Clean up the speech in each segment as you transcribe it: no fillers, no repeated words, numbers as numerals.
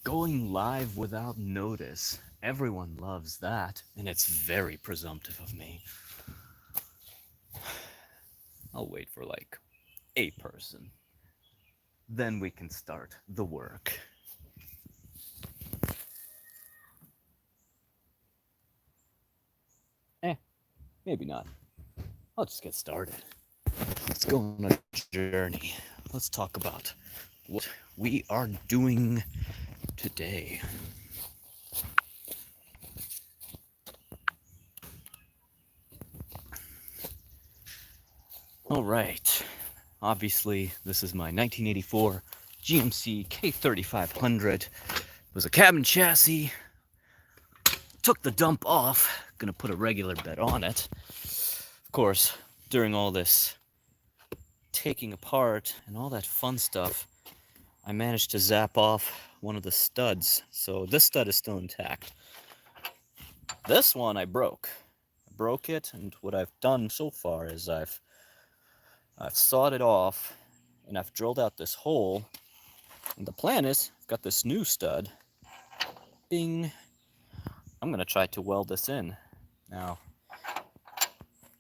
Going live without notice. Everyone loves that, and it's very presumptive of me. I'll wait for like a person. Then we can start the work. Eh, maybe not. I'll just get started. Let's go on a journey. Let's talk about what we are doing today. All right. Obviously, this is my 1984 GMC K3500. It was a cabin chassis. Took the dump off. Gonna put a regular bed on it. Of course, during all this taking apart and all that fun stuff, I managed to zap off one of the studs. So this stud is still intact. This one I broke. I broke it, and what I've done so far is I've sawed it off and I've drilled out this hole. And the plan is, I've got this new stud. Bing. I'm gonna try to weld this in. Now,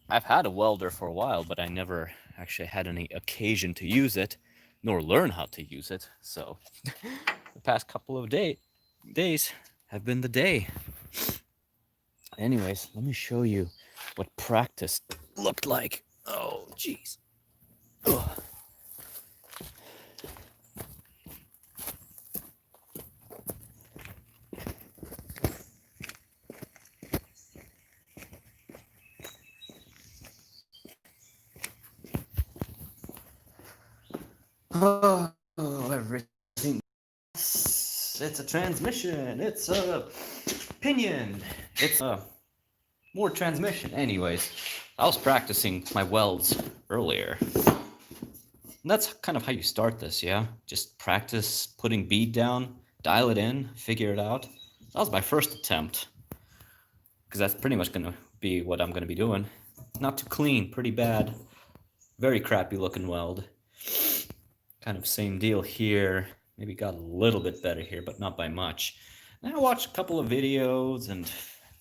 I've had a welder for a while, but I never actually had any occasion to use it, nor learn how to use it. So, the past couple of days have been the day. Anyways, let me show you what practice looked like. Oh, jeez. Oh, everything. It's a transmission. It's a pinion. It's a more transmission. Anyways, I was practicing my welds earlier. And that's kind of how you start this, yeah? Just practice putting bead down, dial it in, figure it out. That was my first attempt. Because that's pretty much going to be what I'm going to be doing. Not too clean, pretty bad. Very crappy looking weld. Kind of same deal here. Maybe got a little bit better here, but not by much. And I watched a couple of videos and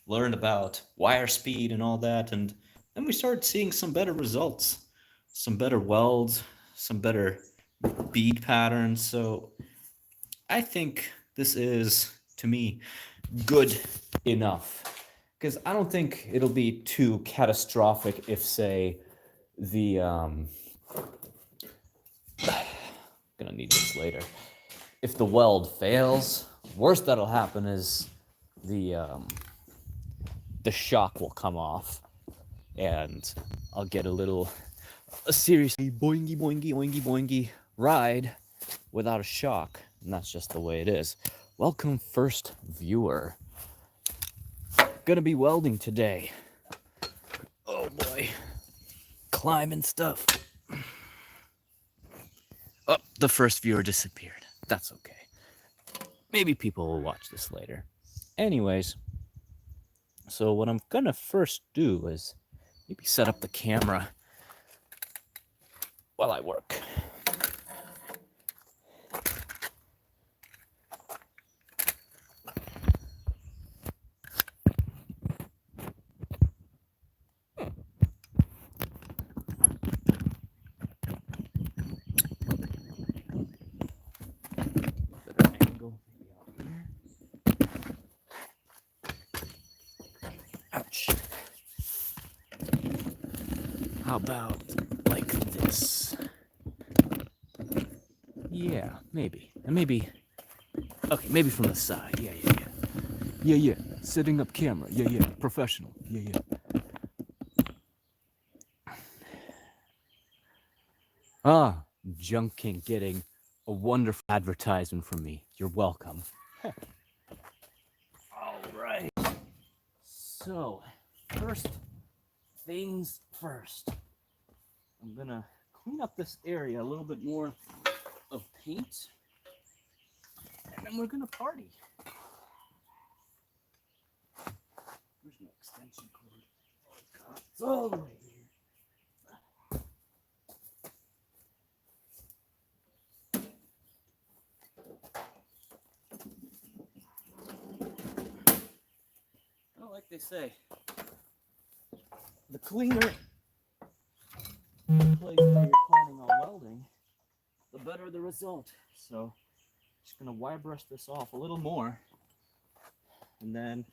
learned about wire speed and all that, and then we started seeing some better results, some better welds, some better bead patterns. So I think this is, to me, good enough. Because I don't think it'll be too catastrophic if, say, the gonna need this later. If the weld fails, worst that'll happen is the shock will come off, and I'll get a serious boingy boingy boingy boingy ride without a shock, and that's just the way it is. Welcome, first viewer. Gonna be welding today. Oh boy, climbing stuff. Oh, the first viewer disappeared. That's okay. Maybe people will watch this later. Anyways, so what I'm gonna first do is maybe set up the camera while I work. Better angle. Ouch. How about like this? Yeah, maybe. And maybe. Okay, maybe from the side. Yeah. Yeah. Setting up camera. Yeah. Professional. Yeah. Ah, Junk King getting a wonderful advertisement from me. You're welcome. All right. So, first things first. I'm gonna clean up this area a little bit more of paint, and then we're gonna party. Where's my extension cord? Oh god, it's all the way here. they say, the cleaner the place where you're planning on welding, the better the result. So just gonna wire brush this off a little more, and then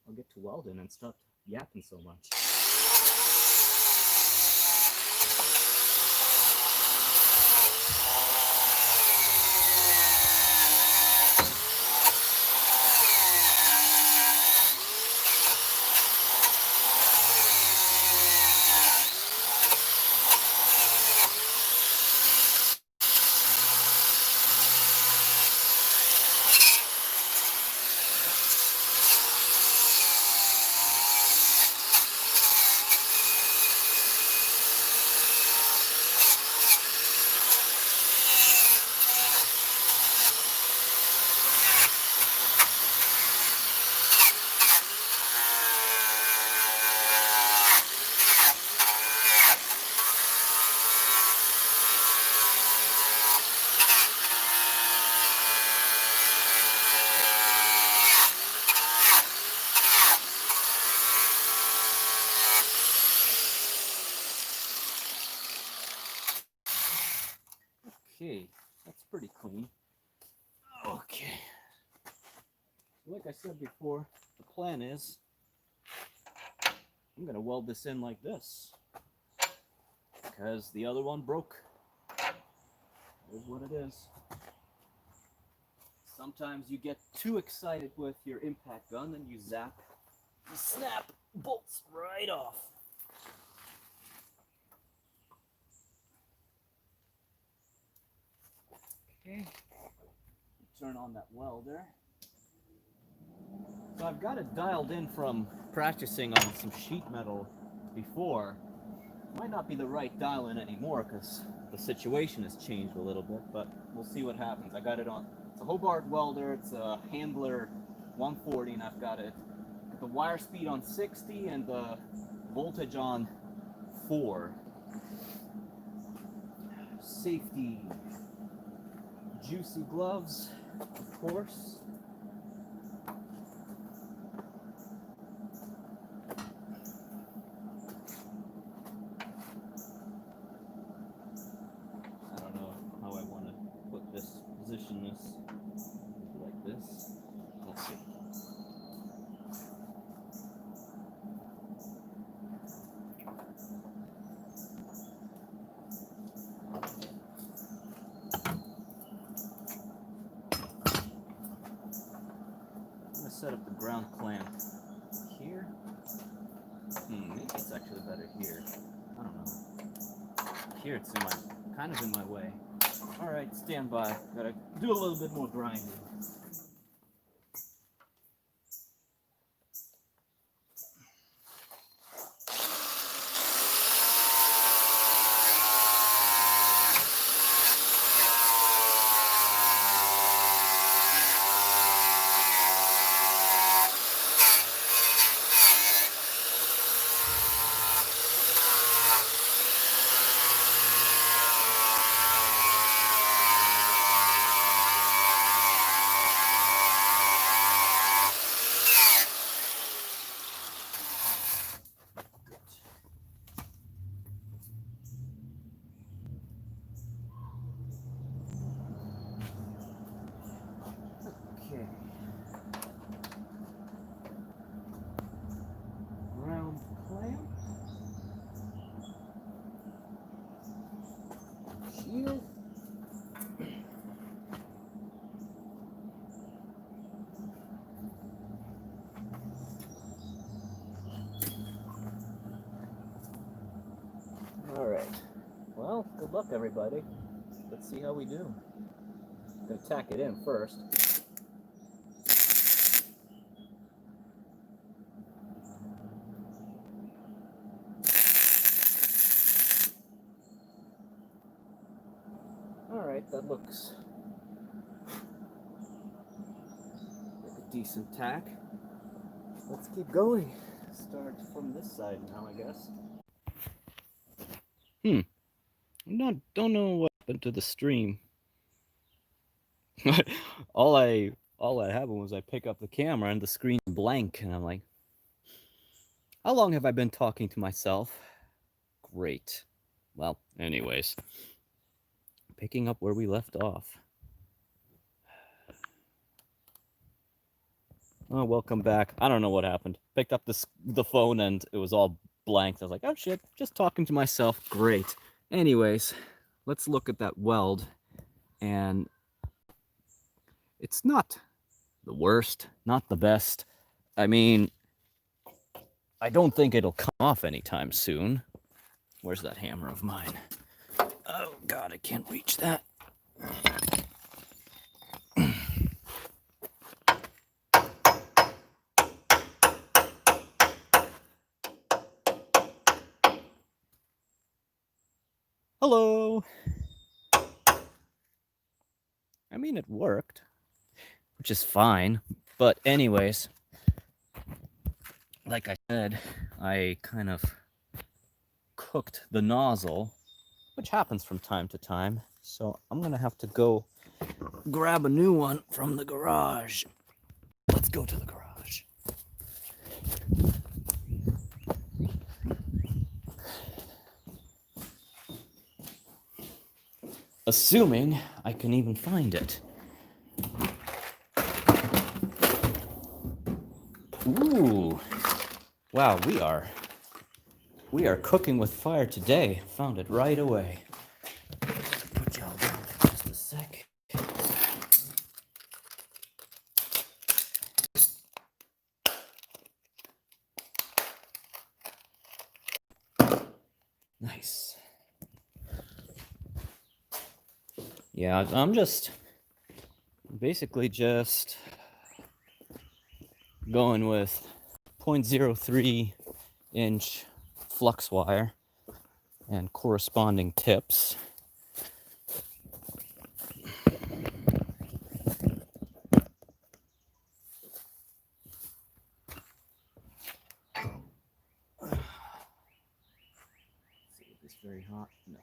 I'll get to welding and stop yapping so much. Okay, that's pretty clean. Okay. Like I said before, the plan is I'm going to weld this in like this because the other one broke. That is what it is. Sometimes you get too excited with your impact gun and you zap, you snap bolts right off. Okay, turn on that welder. So I've got it dialed in from practicing on some sheet metal before. Might not be the right dial in anymore because the situation has changed a little bit, but we'll see what happens. I got it on, it's a Hobart welder, it's a Handler 140, and I've got the wire speed on 60 and the voltage on 4. Safety, juicy gloves, of course. I don't know how I want to position this, like this. Let's see. Set up the ground clamp here. Maybe it's actually better here. I don't know. Here it's kind of in my way. All right, stand by. Gotta do a little bit more grinding. Okay. Round clamp. Shield. All right. Well, good luck, everybody. Let's see how we do. I'm gonna tack it in first. Alright, that looks like a decent tack. Let's keep going. Start from this side now, I guess. Don't know what happened to the stream. all that happened was I pick up the camera and the screen's blank, and I'm like, How long have I been talking to myself? Great. Well, anyways, picking up where we left off. Oh, welcome back. I don't know what happened. Picked up the phone and it was all blank. I was like, oh shit, just talking to myself. Great. Anyways, let's look at that weld. And it's not the worst, not the best. I mean, I don't think it'll come off anytime soon. Where's that hammer of mine? Oh god, I can't reach that. Hello. I mean, it worked, which is fine. But anyways, like I said, I kind of cooked the nozzle, which happens from time to time. So I'm gonna have to go grab a new one from the garage. Let's go to the garage. Assuming I can even find it. Ooh. Wow, we are cooking with fire today. Found it right away. Put y'all down for just a sec. Nice. Yeah, I'm just basically just going with 0.03 inch flux wire and corresponding tips. See if it's very hot. No.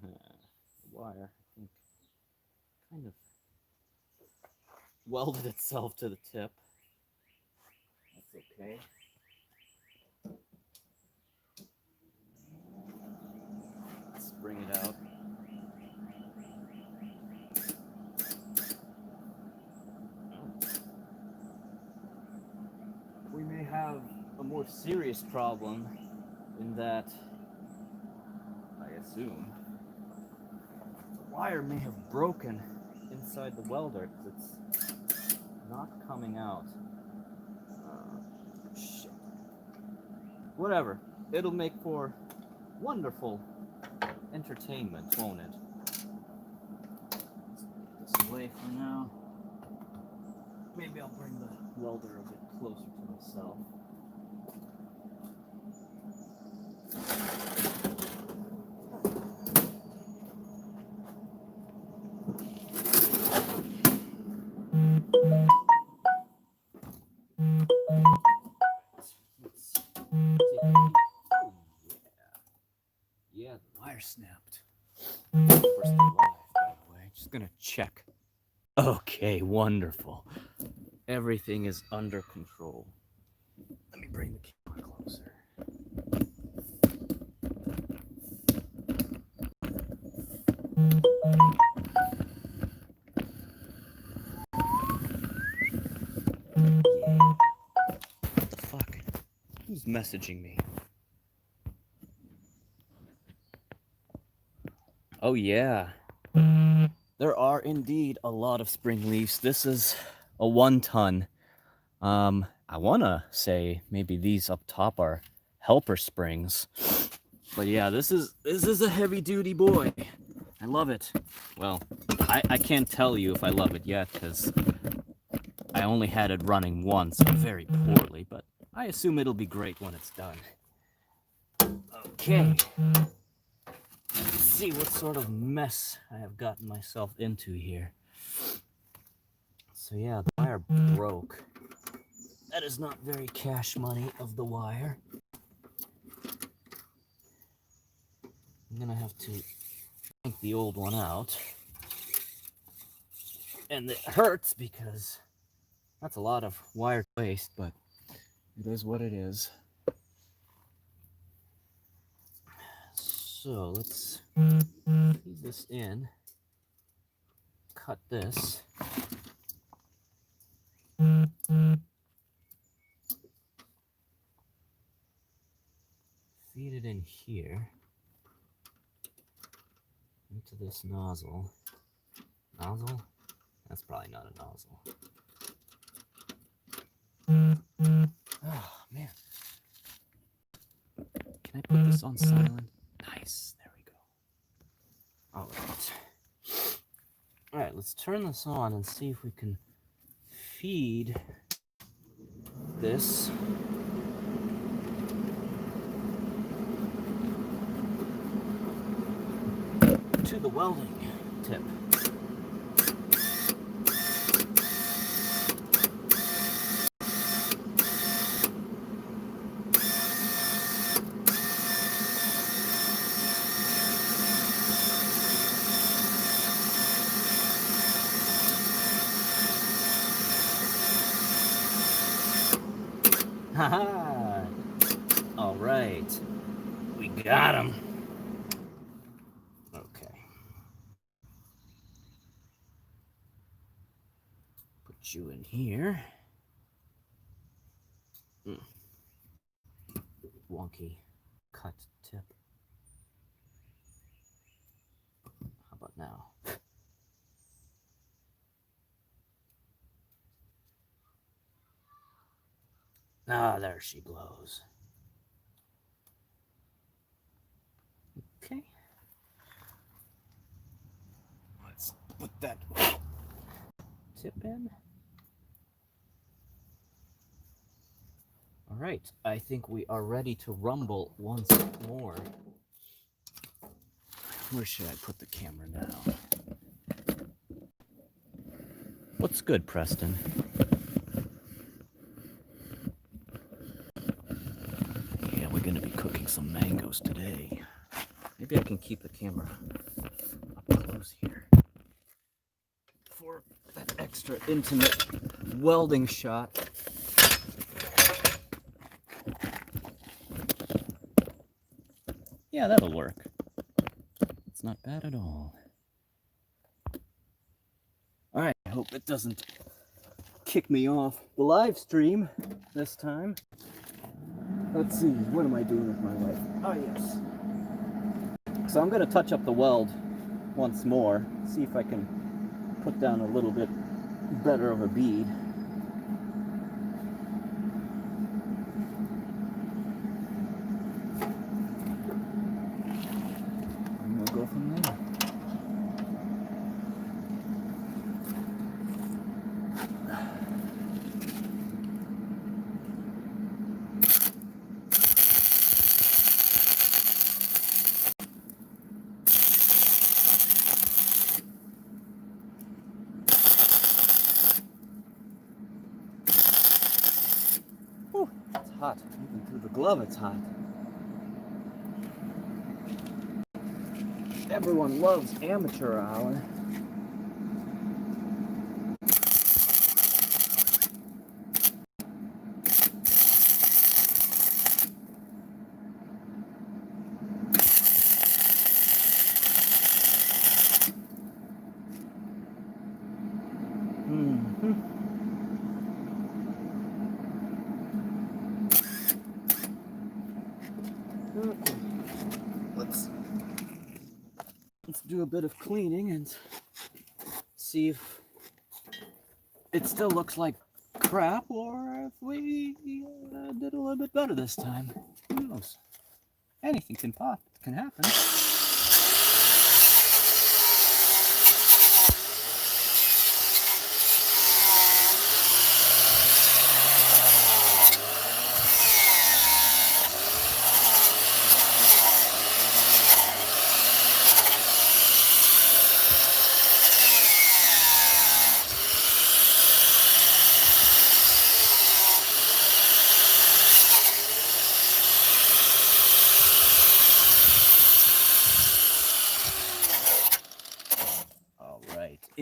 The wire, I think, kind of welded itself to the tip. That's okay. Let's bring it out. We may have a more serious problem in that, I assume, the wire may have broken inside the welder because it's not coming out. Shit. Whatever. It'll make for wonderful entertainment, won't it? Let's put this away for now. Maybe I'll bring the welder a bit closer to myself. Yeah, the wire snapped. We're still alive, by the way. Just gonna check. Okay, wonderful. Everything is under control. Let me bring the camera closer. Yeah. What the fuck? Who's messaging me? Oh yeah. There are indeed a lot of spring leaves. This is a 1 ton. I wanna say maybe these up top are helper springs. But yeah, this is a heavy duty boy. I love it. Well, I can't tell you if I love it yet because I only had it running once very poorly, but I assume it'll be great when it's done. Okay. Let's see what sort of mess I have gotten myself into here. So yeah, the wire broke. That is not very cash money of the wire. I'm gonna have to yank the old one out. And it hurts because that's a lot of wire waste, but it is what it is. So let's feed this in, cut this. Feed it in here into this nozzle. Nozzle? That's probably not a nozzle. Oh, man. Can I put this on silent? Nice. There we go. All right. All right, let's turn this on and see if we can feed this to the welding tip. Haha! All right, we got him. Okay. Put you in here. Wonky cut tip. How about now? Ah, there she glows. Okay. Let's put that tip in. All right, I think we are ready to rumble once more. Where should I put the camera now? What's good, Preston? Yeah, we're gonna be cooking some mangoes today. Maybe I can keep the camera up close here for that extra intimate welding shot. Yeah, that'll work. It's not bad at all. All right, I hope it doesn't kick me off the live stream this time. Let's see, what am I doing with my life? Oh, yes. So I'm going to touch up the weld once more, see if I can put down a little bit better of a bead. And we'll go from there. It's hot. Even through the glove, it's hot. Everyone loves amateur hour. Okay. Let's do a bit of cleaning and see if it still looks like crap or if we did a little bit better this time. Who knows? Anything can happen.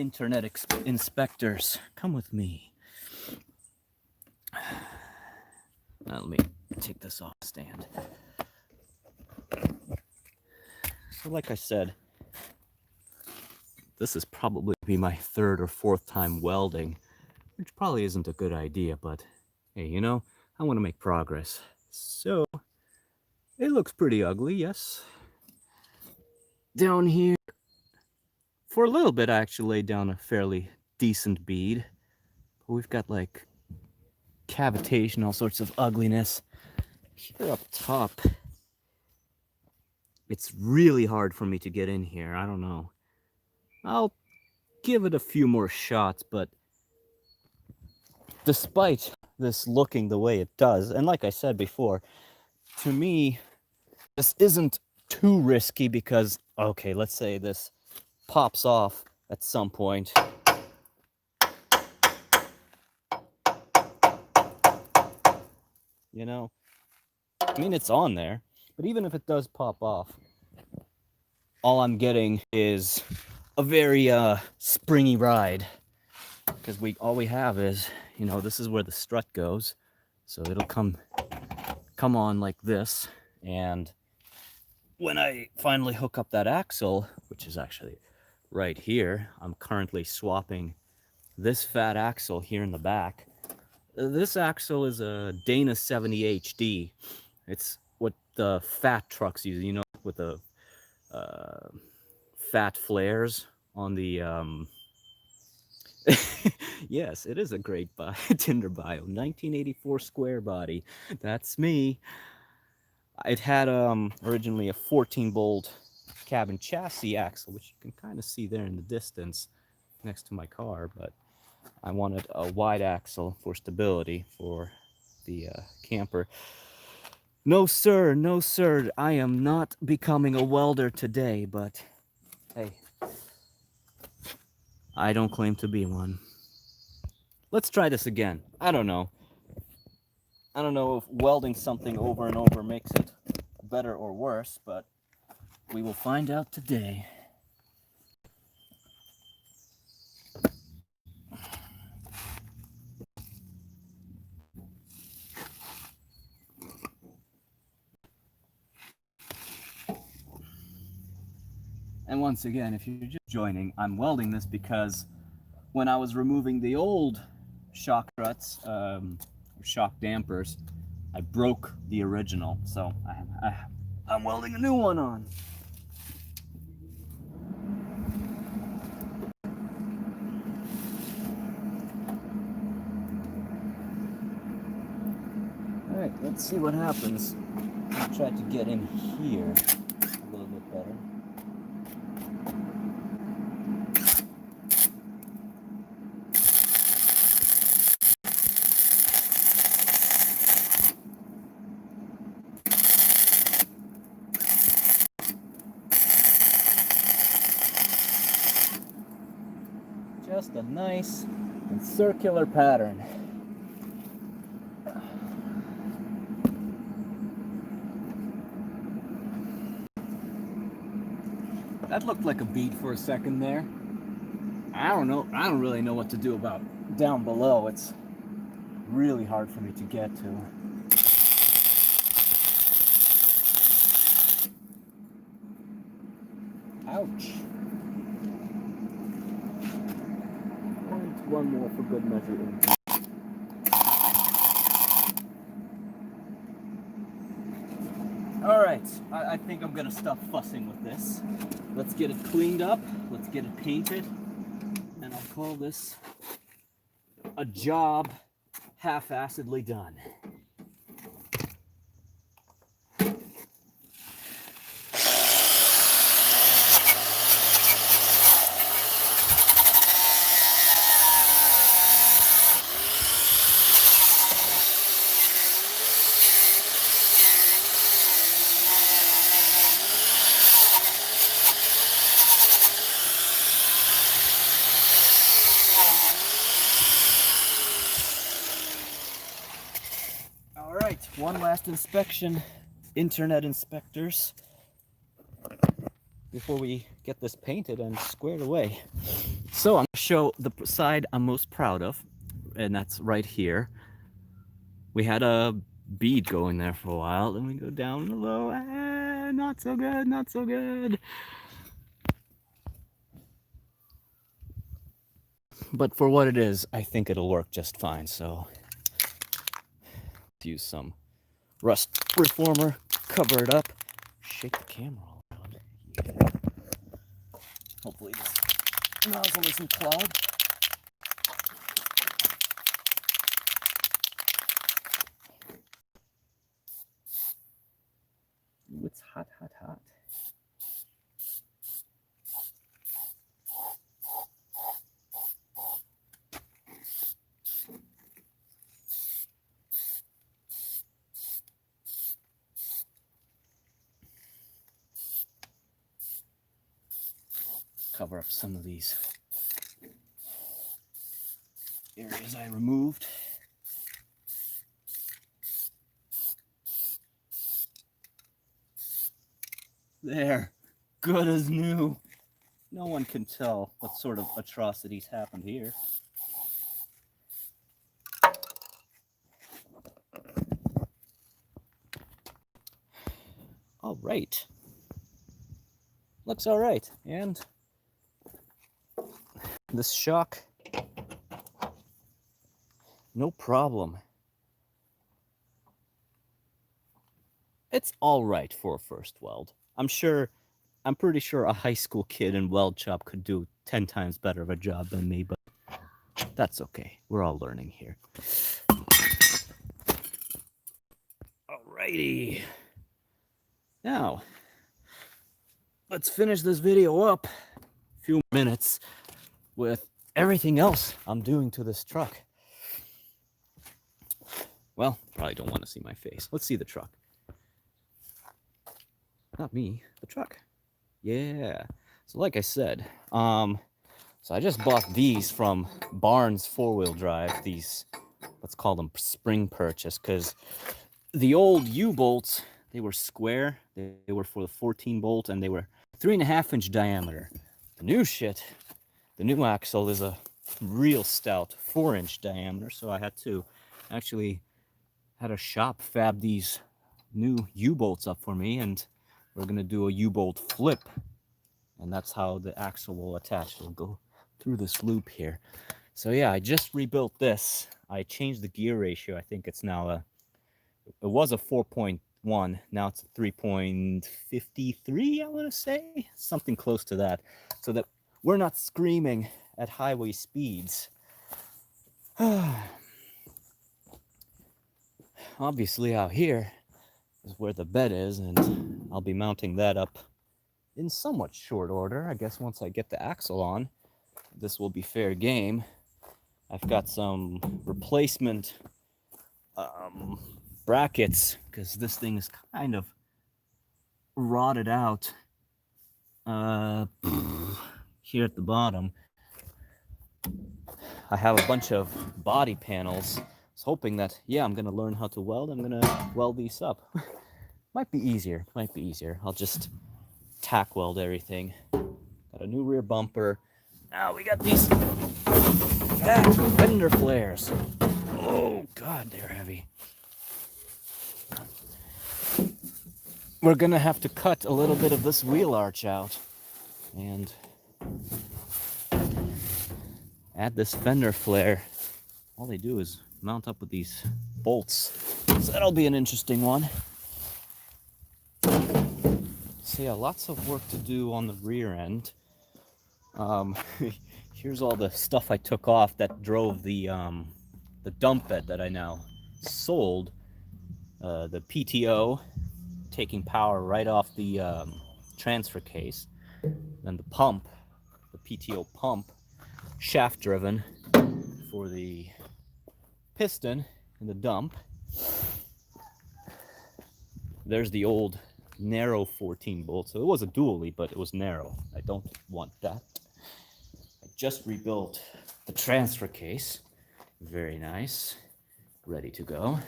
internet inspectors, come with me. Now let me take this off the stand. So like I said, this is probably be my third or fourth time welding, which probably isn't a good idea, but hey, you know, I want to make progress. So it looks pretty ugly, yes. Down here, for a little bit I actually laid down a fairly decent bead. But we've got like cavitation, all sorts of ugliness. Here up top, it's really hard for me to get in here. I don't know. I'll give it a few more shots, but despite this looking the way it does, and like I said before, to me, this isn't too risky because, okay, let's say this pops off at some point. You know, I mean, it's on there, but even if it does pop off, all I'm getting is a very springy ride, because all we have is, you know, this is where the strut goes, so it'll come on like this, and when I finally hook up that axle, which is actually right here, I'm currently swapping this fat axle here in the back. This axle is a Dana 70 HD. It's what the fat trucks use, you know, with the fat flares on the yes, it is a great Tinder bio. 1984 Squarebody. That's me. It had originally a 14-bolt cabin chassis axle, which you can kind of see there in the distance next to my car, but I wanted a wide axle for stability for the camper. No sir, no sir, I am not becoming a welder today, but hey, I don't claim to be one. Let's try this again. I don't know if welding something over and over makes it better or worse, but we will find out today. And once again, if you're just joining, I'm welding this because when I was removing the old shock struts, or shock dampers, I broke the original, so I'm welding a new one on. Alright, let's see what happens. I'll try to get in here a little bit better. Just a nice and circular pattern. That looked like a bead for a second there. I don't know. I don't really know what to do about down below. It's really hard for me to get to. Ouch. And one more for good measure. Alright, I think I'm gonna stop fussing with this. Let's get it cleaned up, let's get it painted, and I'll call this a job half-assedly done. Alright, one last inspection, internet inspectors, before we get this painted and squared away. So I'm going to show the side I'm most proud of, and that's right here. We had a bead going there for a while, then we go down low, not so good, not so good. But for what it is, I think it'll work just fine, so use some rust reformer, cover it up, shake the camera all around. Yeah. Hopefully this nozzle isn't clogged. Ooh, it's hot, hot, hot. Cover up some of these areas I removed. There, good as new. No one can tell what sort of atrocities happened here. All right. Looks all right. And this shock, no problem. It's all right for a first weld. I'm pretty sure a high school kid in weld shop could do 10 times better of a job than me, but that's okay. We're all learning here. Alrighty. Now, let's finish this video up a few minutes with everything else I'm doing to this truck. Well, probably don't want to see my face. Let's see the truck. Not me, the truck. Yeah. So like I said, so I just bought these from Barnes 4-wheel drive, these, let's call them spring purchase, because the old U-bolts, they were square, they were for the 14 bolt, and they were 3.5-inch diameter. The new shit, the new axle is a real stout 4-inch diameter, so I had to actually had a shop fab these new U-bolts up for me, and we're gonna do a U-bolt flip, and that's how the axle will attach. It'll go through this loop here. So yeah, I just rebuilt this. I changed the gear ratio. I think it's now it was a 4.1, now it's a 3.53, I want to say, something close to that, so that we're not screaming at highway speeds. Obviously out here is where the bed is, and I'll be mounting that up in somewhat short order. I guess once I get the axle on, this will be fair game. I've got some replacement brackets, because this thing is kind of rotted out here at the bottom. I have a bunch of body panels. I was hoping that, yeah, I'm gonna learn how to weld. I'm gonna weld these up. Might be easier, might be easier. I'll just tack weld everything. Got a new rear bumper. Now we got these fat fender flares. Oh God, they're heavy. We're gonna have to cut a little bit of this wheel arch out and add this fender flare. All they do is mount up with these bolts. So that'll be an interesting one. So yeah, lots of work to do on the rear end. Here's all the stuff I took off that drove the dump bed that I now sold. The PTO, taking power right off the transfer case. Then the pump, the PTO pump, shaft driven for the piston in the dump. There's the old narrow 14 bolt. So it was a dually, but it was narrow. I don't want that. I just rebuilt the transfer case. Very nice. Ready to go.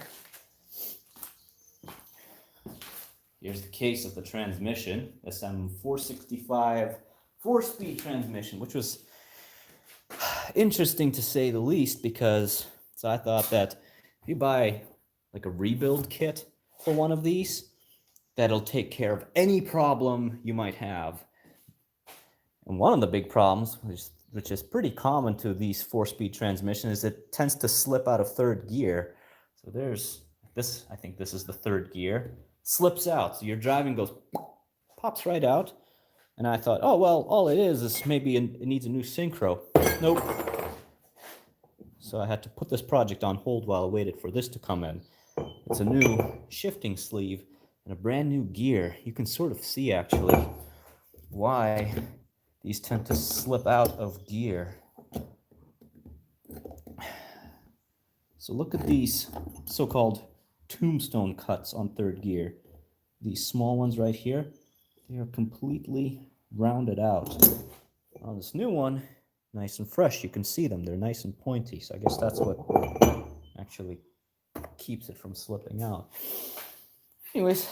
Here's the case of the transmission. SM465 4-speed transmission, which was interesting to say the least, because so I thought that if you buy like a rebuild kit for one of these, that'll take care of any problem you might have. And one of the big problems, which is pretty common to these 4-speed transmissions, is it tends to slip out of third gear. So there's this, I think this is the third gear, slips out. So your driving goes, pops right out. And I thought, oh, well, all it is maybe it needs a new synchro. Nope. So I had to put this project on hold while I waited for this to come in. It's a new shifting sleeve and a brand new gear. You can sort of see, actually, why these tend to slip out of gear. So look at these so-called tombstone cuts on third gear. These small ones right here, they are completely rounded out. On this new one, nice and fresh, you can see them. They're nice and pointy, so I guess that's what actually keeps it from slipping out. Anyways,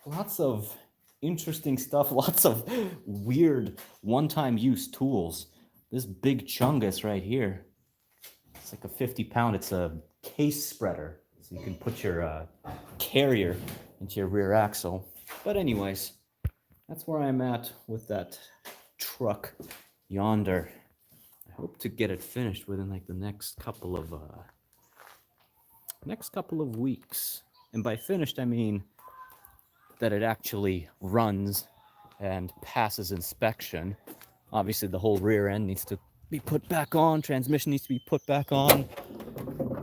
lots of interesting stuff, lots of weird one-time use tools. This big chungus right here, it's like a 50-pound, it's a case spreader, so you can put your carrier into your rear axle. But anyways, that's where I'm at with that truck yonder. I hope to get it finished within like the next couple of weeks. And by finished, I mean that it actually runs and passes inspection. Obviously, the whole rear end needs to be put back on. Transmission needs to be put back on.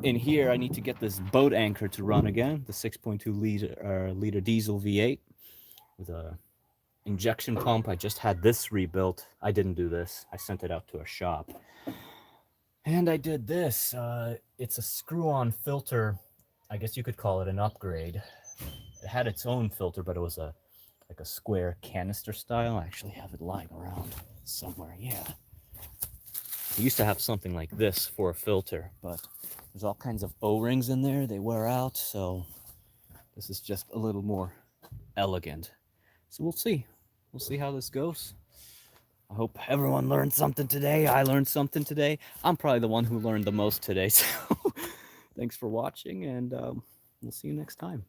In here, I need to get this boat anchor to run again. The 6.2 liter diesel V8 with a injection pump. I just had this rebuilt. I didn't do this. I sent it out to a shop. And I did this. It's a screw-on filter. I guess you could call it an upgrade. It had its own filter, but it was like a square canister style. I actually have it lying around somewhere. Yeah. I used to have something like this for a filter, but there's all kinds of O-rings in there. They wear out, so this is just a little more elegant. So we'll see. We'll see how this goes. I hope everyone learned something today. I learned something today. I'm probably the one who learned the most today. So thanks for watching, and we'll see you next time.